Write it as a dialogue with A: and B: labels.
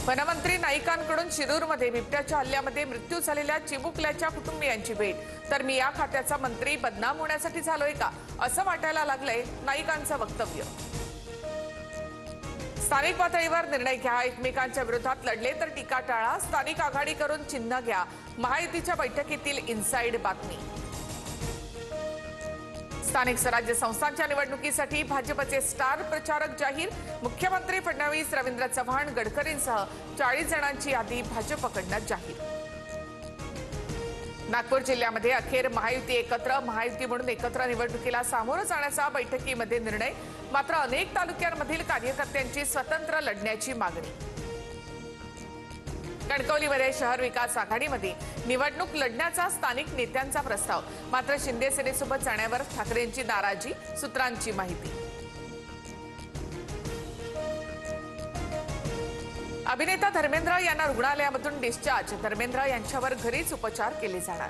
A: वनमंत्री नाईकांकडून शिरूरमध्ये बिबट्याच्या हल्ल्यामध्ये मृत्यू झालेल्या चिमुकल्याच्या कुटुंबियांची भेट। तर मी या खात्याचा मंत्री बदनाम होण्यासाठी झालोय का असं वाटायला लागलंय नाईकांचं वक्तव्य। स्थानिक पातळीवर निर्णय घ्या, एकमेकांच्या विरोधात लढले तर टीका टाळा, स्थानिक आघाडी करून चिन्ह घ्या, महायुतीच्या बैठकीतील इनसाइड बातमी। स्थानिक स्वराज्य संस्थांच्या निवडणुकीसाठी भाजपचे स्टार प्रचारक जाहीर, मुख्यमंत्री फडणवीस, रवींद्र चव्हाण, गडकरींसह 40 जणांची यादी भाजपकडून जाहीर। नागपूर जिल्ह्यामध्ये अखेर महायुती एकत्र, महायुती म्हणून एकत्र निवडणुकीला सामोरं जाण्याचा बैठकीमध्ये निर्णय। मात्र अनेक तालुक्यांमधील कार्यकर्त्यांची स्वतंत्र लढण्याची मागणी। कणकवलीमध्ये शहर विकास आघाडीमध्ये निवडणूक लढण्याचा स्थानिक नेत्यांचा प्रस्ताव। मात्र शिंदे सेनेसोबत जाण्यावर ठाकरेंची नाराजी, सूत्रांची माहिती। अभिनेता धर्मेंद्र यांना रुग्णालयामधून डिस्चार्ज, धर्मेंद्र यांच्यावर घरीच उपचार केले जाणार।